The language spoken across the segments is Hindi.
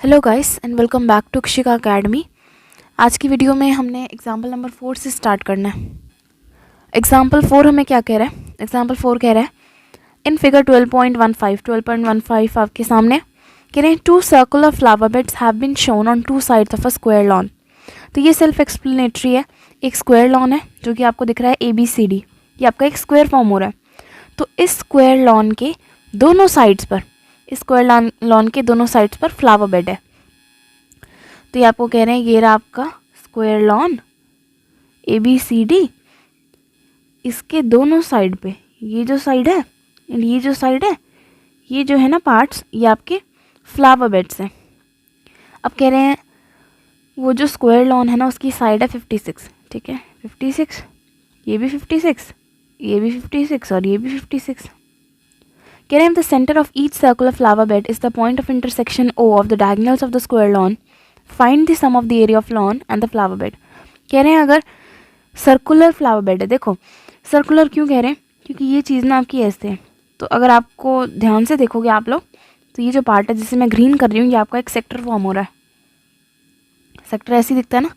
Hello guys and welcome back to Kshika Academy. आज की वीडियो में हमने एग्जाम्पल नंबर 4 से स्टार्ट करना है। एग्जाम्पल 4 हमें क्या कह रहा है? एग्जाम्पल 4 कह रहा है इन फिगर 12.15 आपके सामने कह रहे हैं two circular flower beds have been shown on two sides of a square lawn. तो ये सेल्फ एक्सप्लेनेटरी है। एक स्क्वायर लॉन है जो कि आपको दिख रहा है ABCD, ये आपका एक स्क्वायर फॉर्म हो रहा है। तो इस स्क्वायर लॉन के दोनों साइड्स पर, इस स्क्वायर लॉन के दोनों साइड्स पर फ्लावर बेड है। तो ये आपको कह रहे हैं ये रहा आपका स्क्वायर लॉन ABCD, इसके दोनों साइड पे ये जो साइड है एंड ये जो साइड है, ये जो है ना पार्ट्स, ये आपके फ्लावर बेड्स हैं। अब कह रहे हैं वो जो स्क्वायर लॉन है ना उसकी साइड है 56, ठीक है 56, ये भी 56, ये भी 56 और ये भी 56। कह रहे हैं the centre of each circular flower bed is the point of intersection O of the diagonals of the square lawn, find the sum of the area of lawn and the flower bed. कह रहे हैं अगर सर्कुलर फ्लावर बेड है, देखो सर्कुलर क्यों कह रहे हैं क्योंकि ये चीज़ ना आपकी ऐसे है। तो अगर आपको ध्यान से देखोगे आप लोग तो ये जो पार्ट है जिसे मैं ग्रीन कर रही हूँ ये आपका एक सेक्टर फॉर्म हो रहा है। सेक्टर ऐसे ही दिखता है ना,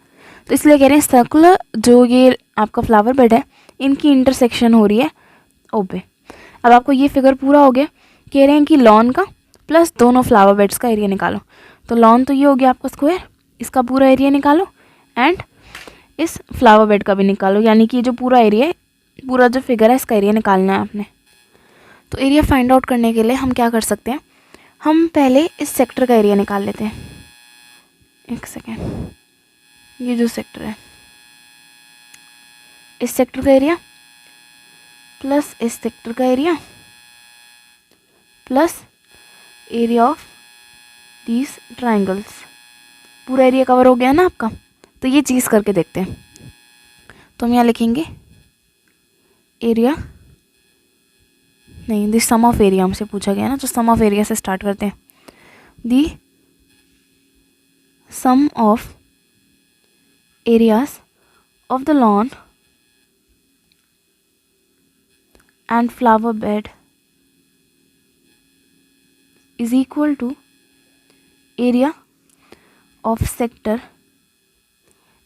तो इसलिए कह रहे हैं सर्कुलर जो ये आपका फ्लावर बेड है इनकी इंटरसेक्शन हो रही है O पे। अब आपको ये फिगर पूरा हो गया। कह रहे हैं कि लॉन का प्लस दोनों फ्लावर बेड्स का एरिया निकालो। तो लॉन तो ये हो गया आपका स्क्वायर, इसका पूरा एरिया निकालो एंड इस फ्लावर बेड का भी निकालो, यानी कि जो पूरा एरिया है, पूरा जो फिगर है इसका एरिया निकालना है आपने। तो एरिया फाइंड आउट करने के लिए हम क्या कर सकते हैं, हम पहले इस सेक्टर का एरिया निकाल लेते हैं। एक सेकेंड, ये जो सेक्टर है इस सेक्टर का एरिया प्लस इस सेक्टर का area plus area of these triangles, पूरा एरिया कवर हो गया ना आपका। तो ये चीज़ करके देखते हैं। तो हम यहाँ लिखेंगे एरिया, नहीं दी सम ऑफ एरिया हमसे पूछा गया ना, तो सम ऑफ एरिया से स्टार्ट करते हैं। The sum of areas of the lawn and flower bed is equal to area of sector।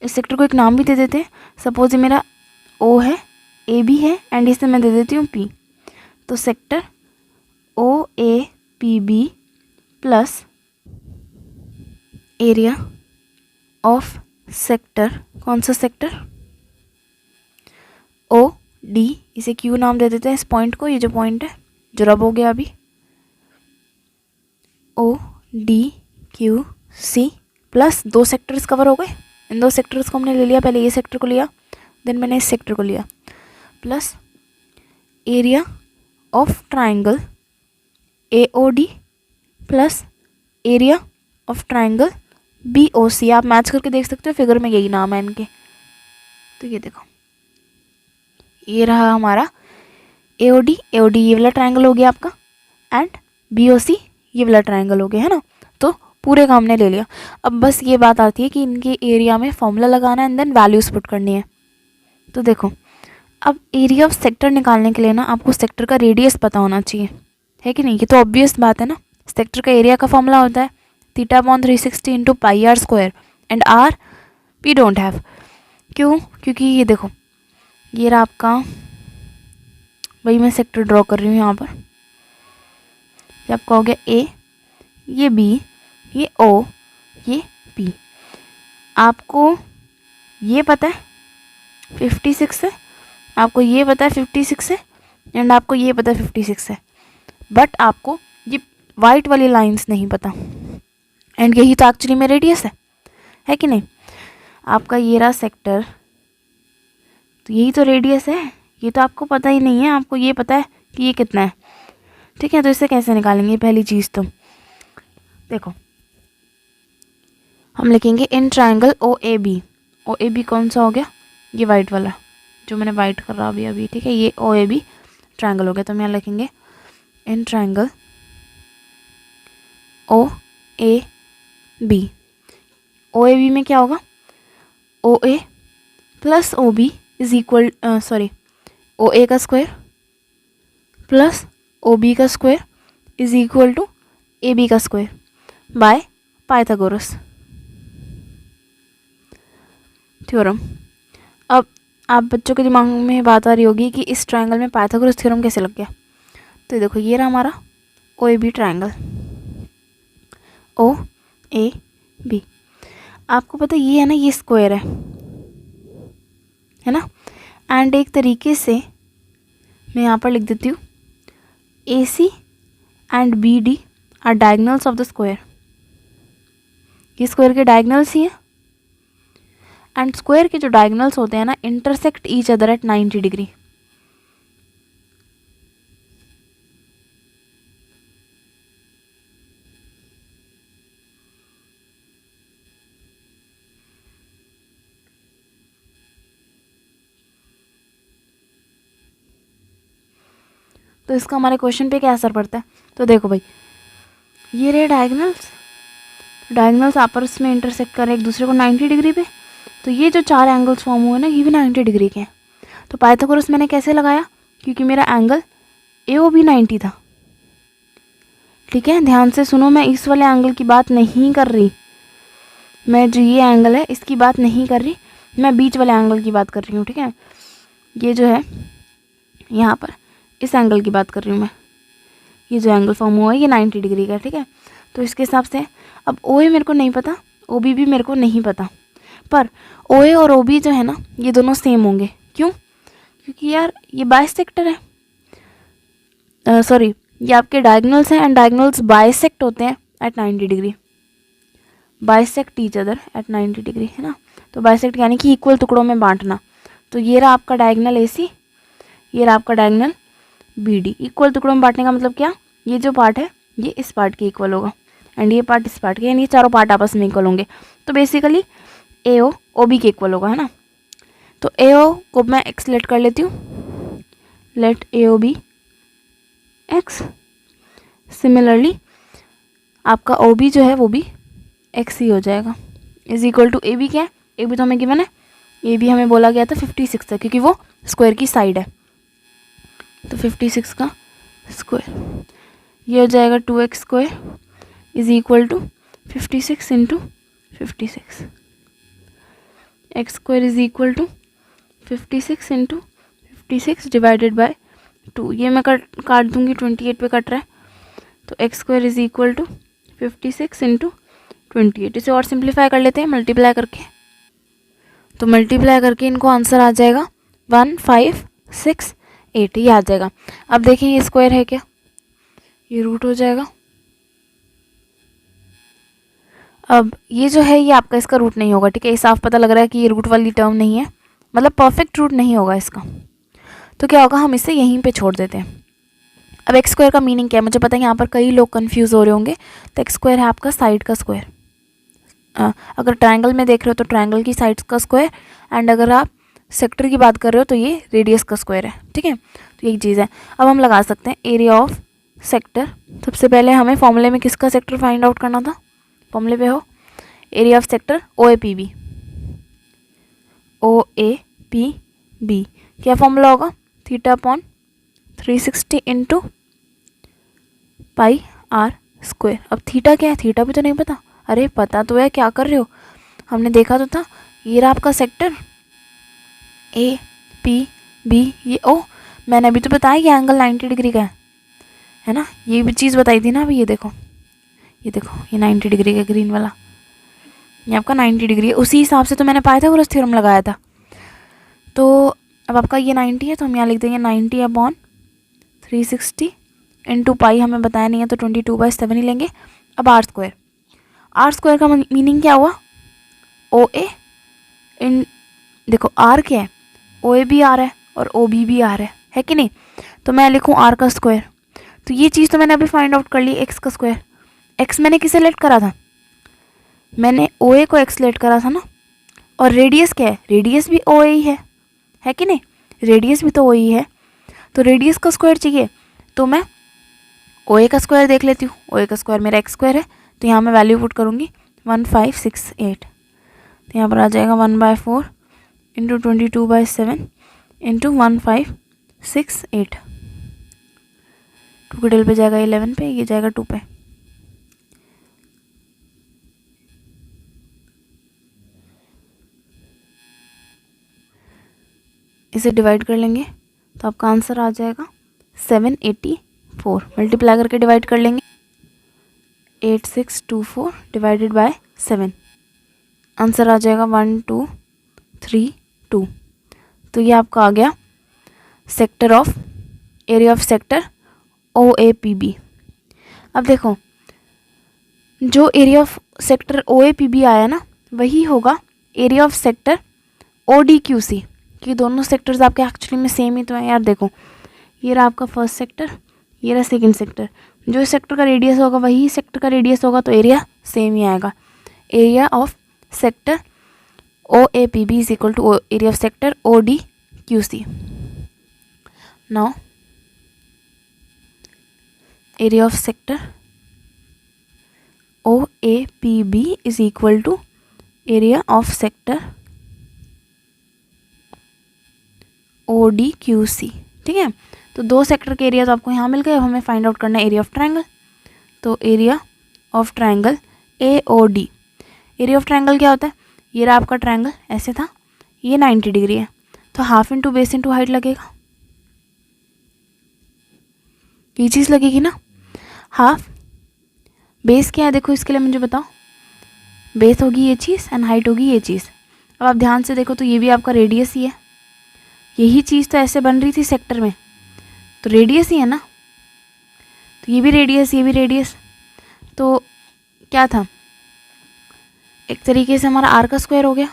इस सेक्टर को एक नाम भी दे देते हैं। सपोज ये मेरा O है, AB है एंड इसे मैं दे देती हूँ P। तो sector OAPB plus area of sector, कौन सा सेक्टर OD, इसे Q नाम दे देते हैं इस पॉइंट को, ये जो पॉइंट है जो रब हो गया अभी, ODQC प्लस दो सेक्टर्स कवर हो गए। इन दो सेक्टर्स को हमने ले लिया, पहले ये सेक्टर को लिया देन मैंने इस सेक्टर को लिया, plus area of triangle AOD plus area of triangle BOC। आप मैच करके देख सकते हो, फिगर में यही नाम है इनके। तो ये देखो ये रहा हमारा AOD ये वाला ट्रायंगल हो गया आपका एंड BOC ये वाला ट्रायंगल हो गया, है ना। तो पूरे का हमने ले लिया। अब बस ये बात आती है कि इनके एरिया में फॉर्मूला लगाना है एंड देन वैल्यूज पुट करनी है। तो देखो अब एरिया ऑफ सेक्टर निकालने के लिए ना आपको सेक्टर का रेडियस पता होना चाहिए, है कि नहीं। ये तो ऑब्वियस बात है ना। सेक्टर का एरिया का फॉर्मूला होता है θ/360 into πr² and R we don't have. क्यों? क्योंकि ये देखो ये रहा आपका, वही मैं सेक्टर ड्रॉ कर रही हूँ यहाँ पर। ये आपका हो गया A, ये B, ये O, ये P। आपको ये पता है 56 है, आपको ये पता है 56 है एंड आपको ये पता है 56 है, बट आपको ये वाइट वाली लाइंस नहीं पता एंड यही तो एक्चुअली में रेडियस है कि नहीं। आपका ये रहा सेक्टर, तो यही तो रेडियस है, ये तो आपको पता ही नहीं है। आपको ये पता है कि ये कितना है, ठीक है। तो इसे कैसे निकालेंगे? पहली चीज़ तो देखो हम लिखेंगे इन ट्रायंगल OAB कौन सा हो गया? ये वाइट वाला जो मैंने वाइट कर रहा अभी, ठीक है। ये OAB ट्रायंगल हो गया। तो हम यहाँ लिखेंगे इन ट्रायंगल OAB। OAB में क्या होगा? OA plus OB is equal OA का स्क्वायर प्लस OB का square is equal to AB का स्क्वायर बाय π पाइथागोरस थ्योरम। अब आप बच्चों के दिमाग में बात आ रही होगी कि इस ट्रायंगल में पाइथागोरस थ्योरम कैसे लग गया। तो देखो ये रहा हमारा O A B triangle, O A B. आपको पता ये है ना, ये स्क्वायर है ना। एंड एक तरीके से मैं यहाँ पर लिख देती हूँ A C and B D are diagonals of the square. ये स्क्वायर के डायगनल्स ही हैं। एंड स्क्वायर के जो डायगनल्स होते हैं ना, intersect each other at 90 degree. तो इसका हमारे क्वेश्चन पे क्या असर पड़ता है। तो देखो भाई, ये रहे डायगनल्स, डायगनल्स आपस में इंटरसेक्ट कर रहे एक दूसरे को 90 डिग्री पे। तो ये जो चार एंगल्स फॉर्म हुए ना, ये भी 90 डिग्री के हैं। तो पाइथागोरस मैंने कैसे लगाया, क्योंकि मेरा एंगल ए ओ बी 90 था। ठीक है, ध्यान से सुनो, मैं इस वाले एंगल की बात नहीं कर रही, मैं जो ये एंगल है इसकी बात नहीं कर रही, मैं बीच वाले एंगल की बात कर रही हूँ। ठीक है, ये जो है यहाँ पर इस एंगल की बात कर रही हूँ मैं। ये जो एंगल फॉर्म हुआ है ये 90 डिग्री का। ठीक है, तो इसके हिसाब से अब ओ ए मेरे को नहीं पता, ओ बी भी मेरे को नहीं पता, पर ओ ए और ओ बी जो है ना, ये दोनों सेम होंगे। क्यों? क्योंकि यार ये बाइसेक्टर है, सॉरी, ये आपके डायगोनल्स हैं एंड डायगोनल्स बाइसेक्ट होते हैं at 90 degree, bisect each other at 90 degree, है ना। तो बाइसेक्ट यानी कि इक्वल टुकड़ों में बांटना। तो ये रहा आपका डायगोनल ए सी, ये रहा आपका डायगोनल बी डी। इक्वल टुकड़ों में बांटने का मतलब क्या, ये जो पार्ट है ये इस पार्ट के इक्वल होगा एंड ये पार्ट इस पार्ट के, यानी ये चारों पार्ट आपस में इक्वल होंगे। तो बेसिकली ए ओ ओ बी के इक्वल होगा, है ना। तो ए ओ को मैं एक्स लेट कर लेती हूँ, लेट ए ओ बी एक्स। सिमिलरली आपका ओ बी जो है वो भी एक्स ही हो जाएगा, is equal to A B. क्या है, ए बी तो हमें गिवन है, ए बी हमें बोला गया था 56 है, क्योंकि वो स्क्वायर की साइड है। तो 56 का स्क्वायर ये हो जाएगा 2x square is equal to 56 into 56। X square is equal to 56 into 56 divided by 2। ये मैं काट दूंगी, 28 पे कट रहा है। तो x square is equal to 56 into 28। इसे और सिंप्लीफाई कर लेते हैं मल्टीप्लाई करके। तो मल्टीप्लाई करके इनको आंसर आ जाएगा 1568, ये आ जाएगा। अब देखिए ये स्क्वायर है क्या, ये रूट हो जाएगा। अब ये जो है ये आपका इसका रूट नहीं होगा। ठीक है, ये साफ पता लग रहा है कि ये रूट वाली टर्म नहीं है, मतलब परफेक्ट रूट नहीं होगा इसका। तो क्या होगा, हम इसे यहीं पे छोड़ देते हैं। अब एक्स स्क्वायर का मीनिंग क्या है, मुझे पता है यहाँ पर कई लोग कंफ्यूज हो रहे होंगे। तो एक्स स्क्वायर है आपका साइड का स्क्वायर। अगर ट्रायंगल में देख रहे हो तो ट्रायंगल की साइड्स का स्क्वायर, एंड अगर आप सेक्टर की बात कर रहे हो तो ये रेडियस का स्क्वायर है। ठीक है, तो यही चीज़ है। अब हम लगा सकते हैं एरिया ऑफ सेक्टर। सबसे पहले हमें फॉर्मूले में किसका सेक्टर फाइंड आउट करना था, फॉर्मूले पे हो area of sector O A P B, O A P B. क्या फॉर्मूला होगा, theta upon 360 into pi are square. अब थीटा क्या है, थीटा भी तो नहीं पता। अरे पता तो है, क्या कर रहे हो, हमने देखा तो था। ये रहा आपका सेक्टर ए पी बी, ये ओ मैंने अभी तो बताया कि एंगल 90 डिग्री का है ना, ये भी चीज़ बताई थी ना अभी। ये देखो ये 90 डिग्री का ग्रीन वाला, ये आपका 90 डिग्री है। उसी हिसाब से तो मैंने पाइथागोरस थ्योरम लगाया था। तो अब आपका ये 90 है, तो हम यहाँ लिख देंगे 90 अपॉन 360 इंटू पाई, हमें बताया नहीं है तो 22/7 ही लेंगे। अब आर स्क्वायर, आर स्क्वायर का मीनिंग क्या हुआ, ओ ए इन, देखो आर क्या है, ओ ए भी आर है और ओ बी भी आर है कि नहीं। तो मैं लिखूँ आर का स्क्वायर। तो ये चीज़ तो मैंने अभी फाइंड आउट कर ली, एक्स का स्क्वायर। एक्स मैंने किसे लेट करा था, मैंने ओ ए को एक्स लेट करा था ना। और रेडियस क्या है, रेडियस भी ओ ए ही है कि नहीं, रेडियस भी तो ओ ही है। तो रेडियस का स्क्वायर चाहिए, तो मैं ओ ए का स्क्वायर देख लेती हूँ। ओ ए का स्क्वायर मेरा एक्स स्क्वायर है, तो यहाँ मैं वैल्यू पुट करूँगी 1568। तो यहाँ पर आ जाएगा 1/4 इंटू 22/7 इंटू 1568। 2 के डेल पे जाएगा 11 पे, ये जाएगा 2 पे। इसे डिवाइड कर लेंगे तो आपका आंसर आ जाएगा 784। मल्टीप्लाई करके डिवाइड कर लेंगे 8624 डिवाइडेड बाय 7, आंसर आ जाएगा 1232। तो ये आपका आ गया sector of area of sector OAPB। अब देखो जो एरिया ऑफ सेक्टर OAPB आया ना वही होगा एरिया ऑफ सेक्टर ODQC, कि दोनों सेक्टर्स आपके एक्चुअली में सेम ही तो है यार। देखो ये रहा आपका फर्स्ट सेक्टर, ये रहा सेकंड सेक्टर, जो सेक्टर का रेडियस होगा वही सेक्टर का रेडियस होगा, तो एरिया सेम ही आएगा। Area of sector OAPB is equal to area of sector ODQC। Now area of sector OAPB is equal to area of sector ODQC। ठीक है, तो दो सेक्टर के एरिया तो आपको यहाँ मिल गए। अब हमें फाइंड आउट करना है एरिया ऑफ ट्रायंगल। तो area of triangle AOD, area of triangle क्या होता है, ये रहा आपका ट्रायंगल ऐसे था, ये 90 डिग्री है, तो half into base into height लगेगा, ये चीज़ लगेगी ना। हाफ बेस क्या है देखो, इसके लिए मुझे बताओ, बेस होगी ये चीज़ एंड हाइट होगी ये चीज़। अब आप ध्यान से देखो तो ये भी आपका रेडियस ही है, यही चीज़ तो ऐसे बन रही थी सेक्टर में, तो रेडियस ही है ना, तो ये भी रेडियस ये भी रेडियस, तो क्या था एक तरीके से हमारा आर का स्क्वायर हो गया।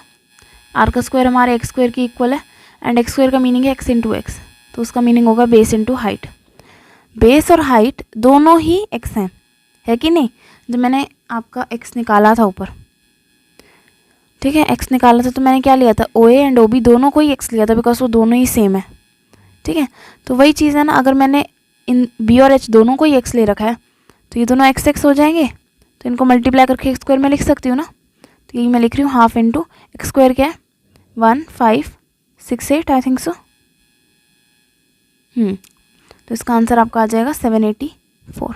आर का स्क्वायर हमारे एक्स स्क्वायर की इक्वल है एंड एक्स स्क्वायर का मीनिंग है एक्स इंटू एक्स, तो उसका मीनिंग होगा बेस इंटू हाइट। बेस और हाइट दोनों ही एक्स हैं, है कि नहीं। जब मैंने आपका एक्स निकाला था ऊपर, ठीक है, एक्स निकाला था तो मैंने क्या लिया था, OA एंड OB दोनों को ही एक्स लिया था बिकॉज वो दोनों ही सेम है। ठीक है, तो वही चीज़ है ना, अगर मैंने इन B और H दोनों को ही एक्स ले रखा है तो ये दोनों एक्स एक्स हो जाएंगे, तो इनको मल्टीप्लाई करके एक्स स्क्वायर में लिख सकती हूँ ना। तो यही मैं लिख रही हूँ, हाफ इंटू एक्स स्क्वायर क्या है 1568 आई थिंक सो। तो इसका आंसर आपका आ जाएगा 784।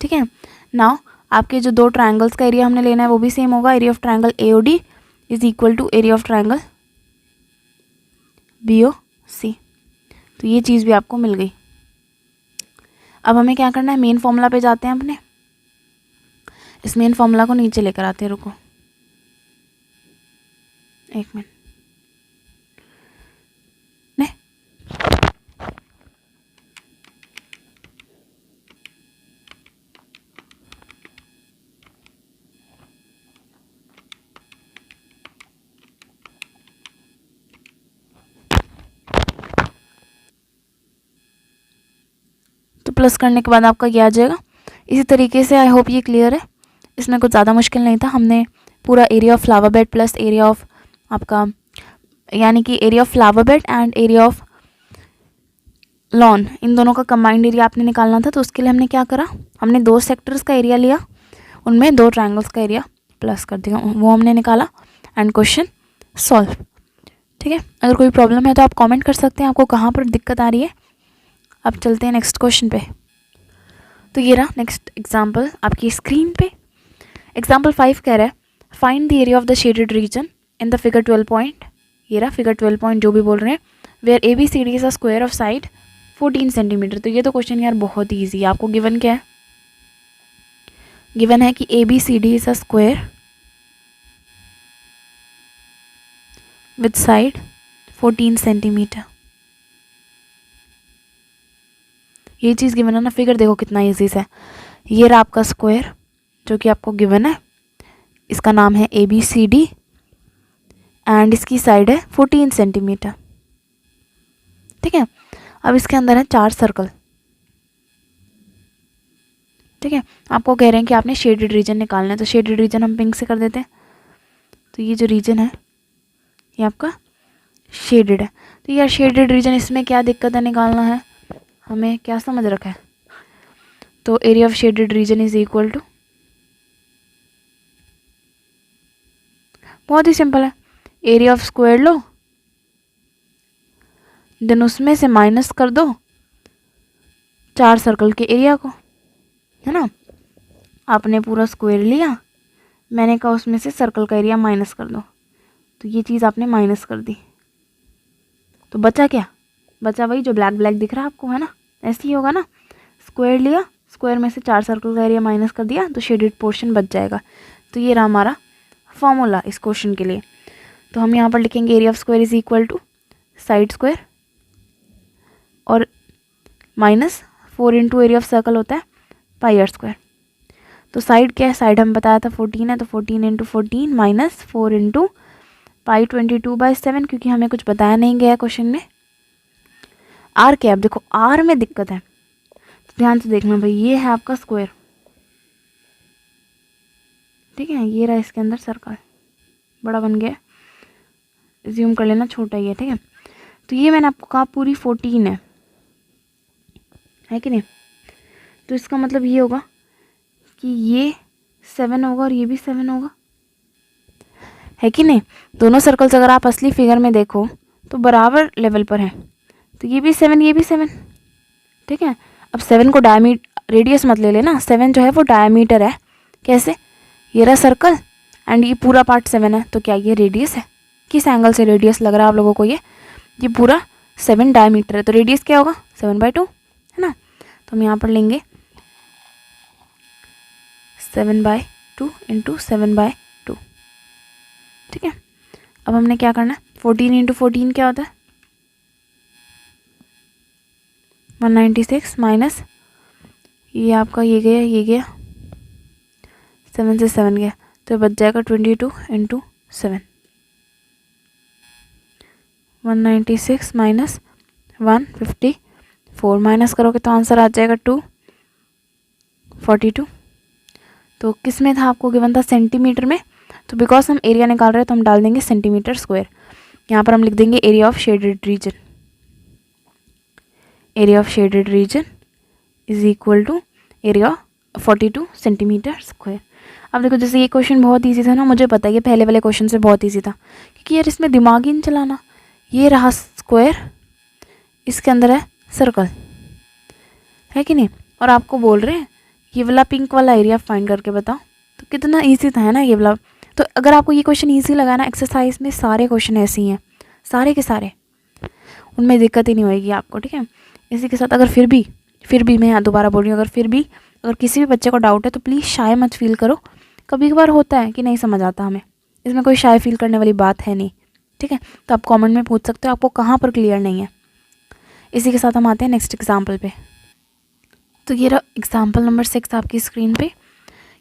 ठीक है, नाउ आपके जो दो ट्रायंगल्स का एरिया हमने लेना है वो भी सेम होगा। Area of triangle AOD is equal to area of triangle BOC। तो ये चीज़ भी आपको मिल गई। अब हमें क्या करना है, मेन फॉर्मूला पे जाते हैं अपने। इस मेन फॉर्मूला को नीचे लेकर आते हैं, रुको एक मिनट। तो प्लस करने के बाद आपका क्या आ जाएगा इसी तरीके से। आई होप ये क्लियर है, इसमें कुछ ज़्यादा मुश्किल नहीं था। हमने पूरा area of flower bed plus area of आपका यानी कि area of flower bed and area of lawn, इन दोनों का कंबाइंड एरिया आपने निकालना था। तो उसके लिए हमने क्या करा, हमने दो सेक्टर्स का एरिया लिया, उनमें दो ट्रायंगल्स का एरिया प्लस कर दिया, वो हमने निकाला एंड क्वेश्चन सॉल्व। ठीक है, अगर कोई प्रॉब्लम है तो आप कमेंट कर सकते हैं आपको कहाँ पर दिक्कत आ रही है। अब चलते हैं नेक्स्ट क्वेश्चन पे। तो ये रहा नेक्स्ट एग्जाम्पल आपकी स्क्रीन पे। एग्जाम्पल 5 कह रहा है find the area of the shaded region in the figure 12 point. ये रहा फिगर 12 पॉइंट जो भी बोल रहे हैं, where ABCD is a square of side 14 centimetre. तो ये तो क्वेश्चन यार बहुत ही ईजी है। आपको गिवन क्या है, गिवन है कि ABCD is a square with side 14 centimetre. ये चीज़ गिवन है ना, फिगर देखो कितना ईजी है। ये रहा आपका स्क्वायर जो कि आपको गिवन है, इसका नाम है ABCD एंड इसकी साइड है 14 सेंटीमीटर। ठीक है, अब इसके अंदर है 4 सर्कल। ठीक है, आपको कह रहे हैं कि आपने शेडेड रीजन निकालना है, तो शेडेड रीजन हम पिंक से कर देते हैं। तो ये जो रीजन है ये आपका शेडेड है। तो यार शेडेड रीजन, इसमें क्या दिक्कत है निकालना है, हमें क्या समझ रखा है। तो area of shaded region is equal to, बहुत ही सिंपल है, एरिया ऑफ स्क्वायर लो देन उसमें से माइनस कर दो 4 सर्कल के एरिया को, है ना। आपने पूरा स्क्वायर लिया, मैंने कहा उसमें से सर्कल का एरिया माइनस कर दो, तो ये चीज़ आपने माइनस कर दी। तो बचा क्या, बचा वही जो ब्लैक ब्लैक दिख रहा है आपको, है ना, ऐसे ही होगा ना। स्क्वायर लिया, स्क्वायर में से 4 सर्कल का एरिया माइनस कर दिया तो शेडेड पोर्शन बच जाएगा। तो ये रहा हमारा फॉर्मूला इस क्वेश्चन के लिए। तो हम यहाँ पर लिखेंगे area of square is equal to side square और minus 4 into area of circle होता है पाई आर स्क्वायर। तो साइड क्या है, साइड हम बताया था 14 है, तो 14 इंटू 14 माइनस 4 इंटू पाई 22/7, क्योंकि हमें कुछ बताया नहीं गया क्वेश्चन में। आर क्या है, अब देखो आर में दिक्कत है, तो ध्यान से देखना भाई, ये है आपका स्क्वायर, ठीक है, ये रहा इसके अंदर सर्कल, बड़ा बन गया, ज्यूम कर लेना, छोटा ही है, ठीक है। तो ये मैंने आपको कहा पूरी 14 है कि नहीं। तो इसका मतलब ये होगा कि ये 7 होगा और ये भी 7 होगा, है कि नहीं। दोनों सर्कल्स अगर आप असली फिगर में देखो तो बराबर लेवल पर हैं, तो ये भी 7 ये भी 7, ठीक है। अब 7 को रेडियस मत ले लेना, 7 जो है वो डायमीटर है। कैसे, ये रहा सर्कल एंड ये पूरा पार्ट 7 है, तो क्या ये रेडियस है, किस एंगल से रेडियस लग रहा है आप लोगों को, ये पूरा 7 डायमीटर है, तो रेडियस क्या होगा 7/2, है ना। तो हम यहाँ पर लेंगे 7/2 इंटू 7/2, ठीक है। अब हमने क्या करना है, 14 इंटू 14 क्या होता है 196 माइनस ये आपका ये गया 7 से 7 गया, तो बच जाएगा 22 इंटू 7, 196 माइनस 154, माइनस करोगे तो आंसर आ जाएगा 242। तो किस में था आपको गिवन था, सेंटीमीटर में, तो बिकॉज हम एरिया निकाल रहे हैं तो हम डाल देंगे सेंटीमीटर स्क्वायर। यहाँ पर हम लिख देंगे area of shaded region, area of shaded region is equal to area 42 centimetre square. अब देखो जैसे ये क्वेश्चन बहुत ईजी था ना, मुझे पता है ये पहले वाले क्वेश्चन से बहुत ईजी था, क्योंकि यार इसमें दिमाग ही नहीं चलाना। ये रहा स्क्वायर, इसके अंदर है सर्कल, है कि नहीं, और आपको बोल रहे हैं ये वाला पिंक वाला एरिया फाइंड करके बताओ, तो कितना ईजी था, है ना ये वाला। तो अगर आपको ये क्वेश्चन ईजी लगा ना, एक्सरसाइज में सारे क्वेश्चन ऐसे ही हैं, सारे के सारे, उनमें दिक्कत ही नहीं होगी आपको, ठीक है। इसी के साथ अगर फिर भी मैं यहाँ दोबारा बोल रही हूँ, अगर किसी भी बच्चे को डाउट है तो प्लीज़ शाय मत फील करो, कभी कभार होता है कि नहीं समझ आता हमें, इसमें कोई शाय फील करने वाली बात है नहीं, ठीक है। तो आप कमेंट में पूछ सकते हो आपको कहाँ पर क्लियर नहीं है। इसी के साथ हम आते हैं नेक्स्ट एग्जाम्पल पे। तो ये रहा एग्जाम्पल नंबर 6 आपकी स्क्रीन पे।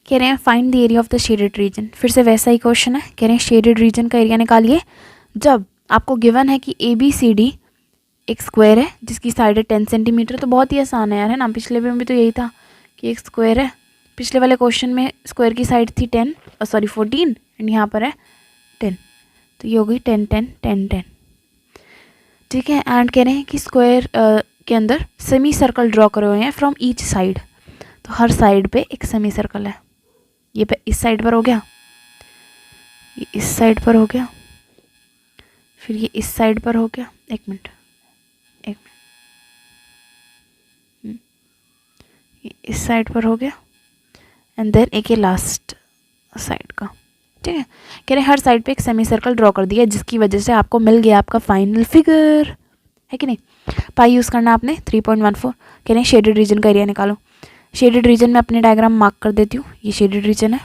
कह रहे हैं find the area of the shaded region, फिर से वैसा ही क्वेश्चन है। कह रहे हैं शेडेड रीजन का एरिया निकालिए जब आपको गिवन है कि ABCD एक स्क्वायर है जिसकी साइड है 10 सेंटीमीटर। तो बहुत ही आसान है यार, है ना, पिछले में भी तो यही था कि एक स्क्वायर है, पिछले वाले क्वेश्चन में स्क्वायर की साइड थी 14 एंड यहाँ पर है 10, तो ये हो गई 10 10 10 10, ठीक है। एंड कह रहे हैं कि स्क्वायर के अंदर सेमी सर्कल ड्रॉ करे हुए हैं फ्रॉम ईच साइड, तो हर साइड पे एक सेमी सर्कल है। ये पे इस साइड पर हो गया, ये इस साइड पर हो गया, फिर ये इस साइड पर हो गया, एक मिनट ये इस साइड पर हो गया एंड देन एक ये लास्ट साइड का, ठीक है। कह रहे हैं हर साइड पे एक सेमी सर्कल ड्रॉ कर दिया जिसकी वजह से आपको मिल गया आपका फाइनल फिगर, है कि नहीं। पाई यूज़ करना आपने 3.14। कह रहे हैं शेडेड रीजन का एरिया निकालो। शेडेड रीजन में अपने डायग्राम मार्क कर देती हूँ, ये शेडेड रीजन है,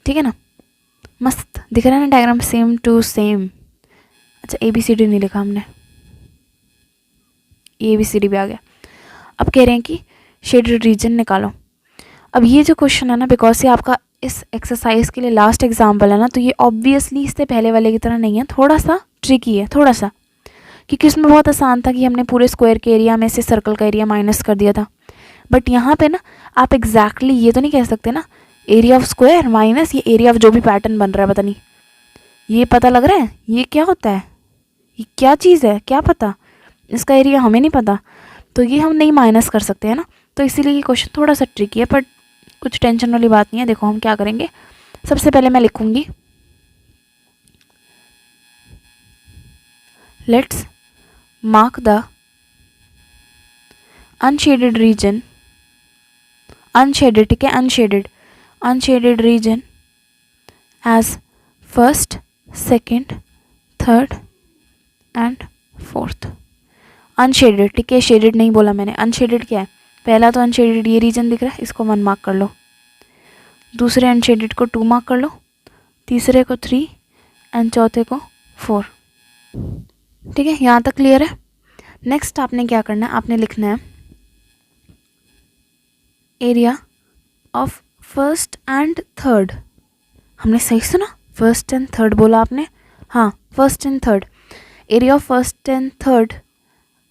ठीक है ना, मस्त दिख रहा है ना डायग्राम, सेम टू सेम। अच्छा ABCD नहीं लिखा हमने, ABCD भी आ गया। अब कह रहे हैं कि शेडेड रीजन निकालो। अब ये जो क्वेश्चन है ना, बिकॉज ये आपका इस एक्सरसाइज के लिए लास्ट एग्जाम्पल है ना, तो ये ऑब्वियसली इससे पहले वाले की तरह नहीं है, थोड़ा सा ट्रिकी है, थोड़ा सा, क्योंकि उसमें बहुत आसान था कि हमने पूरे स्क्वायर के एरिया में से सर्कल का एरिया माइनस कर दिया था। बट यहाँ पे ना आप एग्जैक्टली ये तो नहीं कह सकते ना एरिया ऑफ स्क्वायर माइनस ये एरिया ऑफ जो भी पैटर्न बन रहा है, पता नहीं ये पता लग रहा है ये क्या होता है, ये क्या चीज़ है, क्या पता, इसका एरिया हमें नहीं पता, तो ये हम नहीं माइनस कर सकते हैं ना। तो इसीलिए ये क्वेश्चन थोड़ा सा ट्रिकी है, बट कुछ टेंशन वाली बात नहीं है। देखो हम क्या करेंगे, सबसे पहले मैं लिखूंगी let's mark the unshaded region, unshaded, ठीक है, unshaded region as first, second, third and fourth. Unshaded, ठीक है, शेडेड नहीं बोला मैंने। अनशेडेड क्या है? पहला तो अनशेडेड ये रीजन दिख रहा है, इसको 1 मार्क कर लो। दूसरे अनशेडेड को 2 मार्क कर लो। तीसरे को 3 एंड चौथे को 4। ठीक है, यहाँ तक क्लियर है। नेक्स्ट आपने क्या करना है, आपने लिखना है area of first and third. हमने सही सुना? फर्स्ट एंड थर्ड बोला आपने? हाँ, first and third. Area of first and third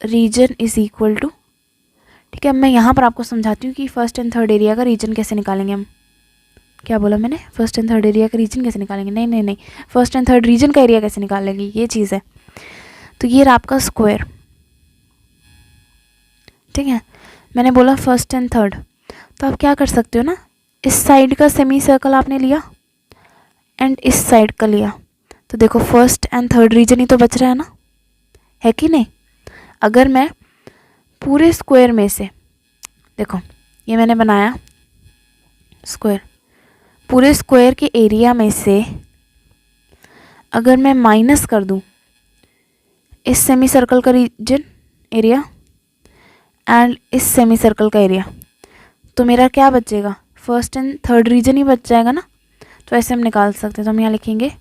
region is equal to, ठीक है, मैं यहाँ पर आपको समझाती हूँ कि फर्स्ट एंड थर्ड एरिया का रीजन कैसे निकालेंगे हम। क्या बोला मैंने? फर्स्ट एंड थर्ड एरिया का रीजन कैसे निकालेंगे? नहीं नहीं नहीं, फर्स्ट एंड थर्ड रीजन का एरिया कैसे निकालेंगे, ये चीज़ है। तो ये रहा आपका स्क्वायर, ठीक है। मैंने बोला फर्स्ट एंड थर्ड, तो आप क्या कर सकते हो ना, इस साइड का सेमी सर्कल आपने लिया एंड इस साइड का लिया, तो देखो फर्स्ट एंड थर्ड रीजन ही तो बच रहा है ना, है कि नहीं? अगर मैं पूरे स्क्वायर में से, देखो ये मैंने बनाया स्क्वायर, पूरे स्क्वायर के एरिया में से अगर मैं माइनस कर दूं इस सेमी सर्कल का रीजन एरिया एंड इस सेमी सर्कल का एरिया, तो मेरा क्या बचेगा? फर्स्ट एंड थर्ड रीजन ही बच जाएगा ना। तो ऐसे हम निकाल सकते हैं। तो हम यहाँ लिखेंगे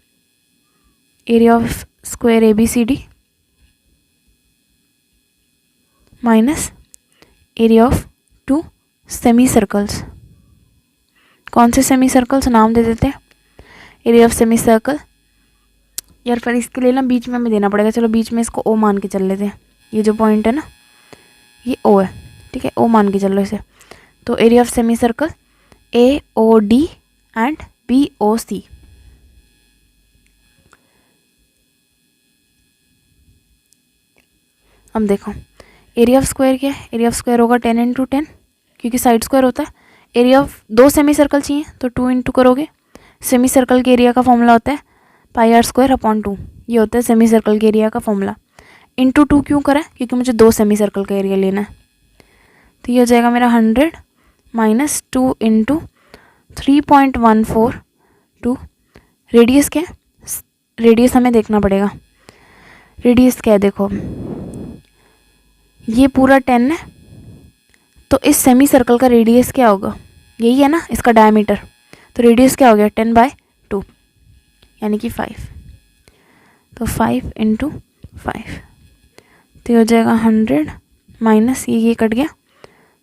area of square ABCD minus area of 2 semi circles. कौन से सेमी सर्कल्स? नाम दे देते हैं एरिया ऑफ सेमी सर्कल। यार फिर इसके लिए ना बीच में हमें देना पड़ेगा, चलो बीच में इसको O मान के चल लेते हैं। ये जो पॉइंट है ना ये O है, ठीक है, O मान के चल लो इसे। तो area of semi circle AOD and BOC। अब देखो एरिया ऑफ स्क्वायर क्या है? एरिया ऑफ स्क्वायर होगा 10 इंटू 10, क्योंकि साइड स्क्वायर होता है। एरिया ऑफ 2 सेमी सर्कल चाहिए तो 2 इंटू करोगे। सेमी सर्कल के एरिया का फॉर्मूला होता है πr² / 2, ये होता है सेमी सर्कल के एरिया का फॉर्मूला। इंटू 2 क्यों करा है? क्योंकि मुझे 2 सेमी सर्कल का एरिया लेना है। तो ये हो जाएगा मेरा 100 माइनस 2 इंटू 3.142। रेडियस क्या है? रेडियस हमें देखना पड़ेगा, रेडियस क्या है, देखो ये पूरा 10 है, तो इस सेमी सर्कल का रेडियस क्या होगा? यही है ना इसका डायमीटर, तो रेडियस क्या हो गया? 10/2 यानी कि 5। तो 5 इंटू 5, तो हो जाएगा 100 माइनस ये कट गया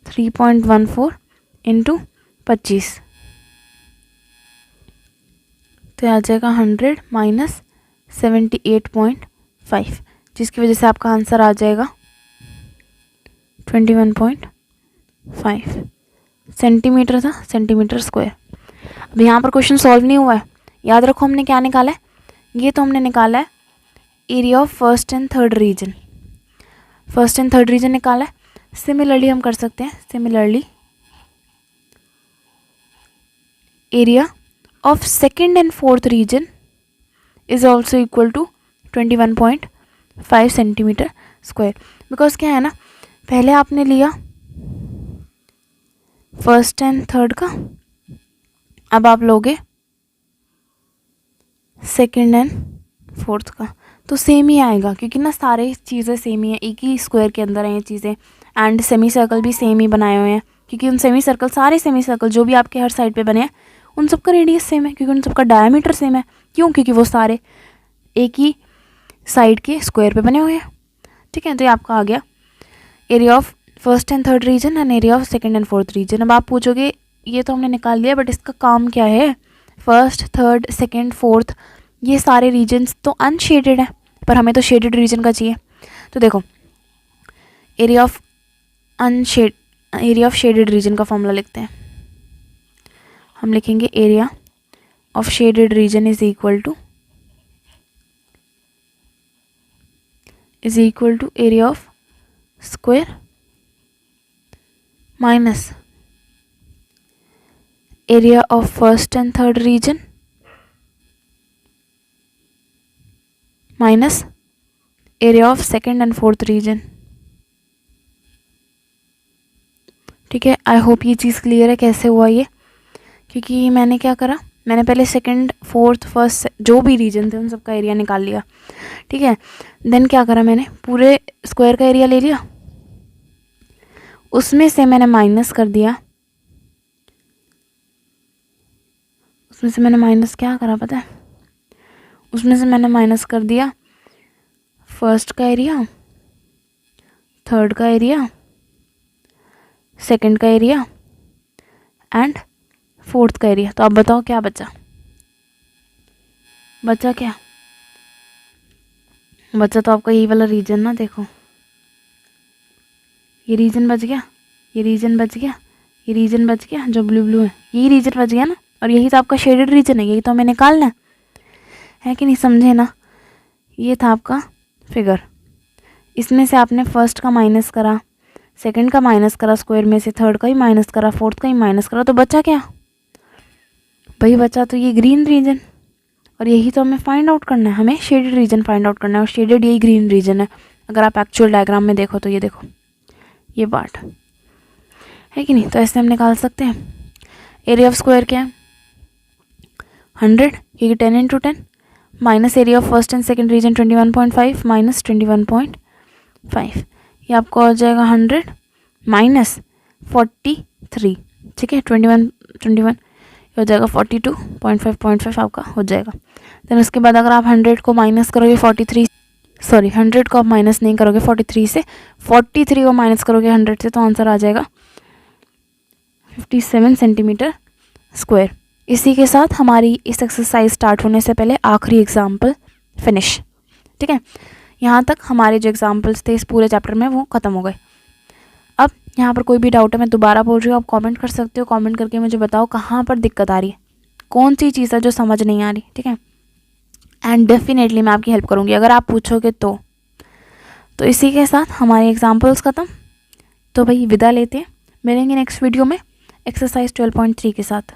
3.14 इंटू 25, तो आ जाएगा 100 माइनस 78.5, जिसकी वजह से आपका आंसर आ जाएगा 21.5 सेंटीमीटर था, सेंटीमीटर स्क्वायर। अब यहाँ पर क्वेश्चन सॉल्व नहीं हुआ है, याद रखो हमने क्या निकाला है, ये तो हमने निकाला है area of first and third region, first and third region निकाला है। सिमिलरली हम कर सकते हैं, similarly area of second and fourth region is also equal to 21.5 centimetre square. Because क्या है ना, पहले आपने लिया फर्स्ट एंड थर्ड का, अब आप लोगे सेकेंड एंड फोर्थ का, तो सेम ही आएगा, क्योंकि ना सारे चीज़ें सेम ही हैं, एक ही स्क्वायर के अंदर हैं ये चीज़ें। एंड सेमी सर्कल भी सेम ही बनाए हुए हैं, क्योंकि उन सेमी सर्कल, सारे सेमी सर्कल जो भी आपके हर साइड पे बने हैं उन सबका रेडियस सेम है, क्योंकि उन सबका डायमीटर सेम है। क्यों? क्योंकि वो सारे एक ही साइड के स्क्वायर पे बने हुए हैं। ठीक है, तो ये आपका आ गया area of first and third region and area of second and fourth region. अब आप पूछोगे ये तो हमने निकाल लिया, बट इसका काम क्या है? फर्स्ट, थर्ड, सेकेंड, फोर्थ, ये सारे रीजन्स तो अनशेडेड है, पर हमें तो शेडेड रीजन का चाहिए। तो देखो एरिया ऑफ शेडेड रीजन का फॉर्मूला लिखते हैं। हम लिखेंगे area of shaded region is equal to area of square minus area of first and third region minus area of second and fourth region. ठीक है, आई होप ये चीज़ क्लियर है कैसे हुआ ये। क्योंकि मैंने क्या करा, मैंने पहले सेकंड, फोर्थ, फर्स्ट जो भी रीजन थे उन सब का एरिया निकाल लिया, ठीक है। देन क्या करा, मैंने पूरे स्क्वायर का एरिया ले लिया, उसमें से मैंने माइनस कर दिया, उसमें से मैंने माइनस क्या करा पता है, उसमें से मैंने माइनस कर दिया फर्स्ट का एरिया, थर्ड का एरिया, सेकंड का एरिया एंड फोर्थ का एरिया। तो अब बताओ क्या बचा, बचा क्या, बचा तो आपका यही वाला रीजन ना, देखो ये रीजन बच गया, ये रीजन बच गया, ये रीजन बच गया, जो ब्लू ब्लू है यही रीजन बच गया ना, और यही तो आपका शेडेड रीजन है, यही तो हमें निकालना है कि नहीं, समझे ना। ये था आपका फिगर, इसमें से आपने फर्स्ट का माइनस करा, सेकंड का माइनस करा, स्क्वायर में से थर्ड का ही माइनस करा, फोर्थ का ही माइनस करा, तो बचा क्या भाई, बचा तो ये ग्रीन रीजन, और यही तो हमें फाइंड आउट करना है, हमें शेडेड रीजन फाइंड आउट करना है, और शेडेड यही ग्रीन रीजन है। अगर आप एक्चुअल डायग्राम में देखो तो ये देखो, ये पार्ट है कि नहीं, तो ऐसे हम निकाल सकते हैं। एरिया ऑफ स्क्वायर क्या है 100, क्योंकि 10 × 10, minus area of first and second region 21.5 minus 21.5, ये आपको हो जाएगा 100 माइनस 43, ठीक है, 21 हो जाएगा 42.5 आपका हो जाएगा। देन उसके बाद अगर आप 100 को माइनस करोगे 100 को आप माइनस नहीं करोगे 43 से, 43 को माइनस करोगे 100 से, तो आंसर आ जाएगा 57 सेंटीमीटर स्क्वायर। इसी के साथ हमारी इस एक्सरसाइज स्टार्ट होने से पहले आखिरी एग्जाम्पल फिनिश, ठीक है। यहाँ तक हमारे जो एग्जाम्पल्स थे इस पूरे चैप्टर में वो ख़त्म हो गए। अब यहाँ पर कोई भी डाउट है मैं दोबारा बोल रही हूँ, आप कमेंट कर सकते हो, कमेंट करके मुझे बताओ कहाँ पर दिक्कत आ रही है, कौन सी चीज़ है जो समझ नहीं आ रही, ठीक है। एंड डेफिनेटली मैं आपकी हेल्प करूँगी अगर आप पूछोगे तो इसी के साथ हमारे एग्जाम्पल्स ख़त्म। तो भाई विदा लेते हैं, मिलेंगे नेक्स्ट वीडियो में एक्सरसाइज 12.3 के साथ।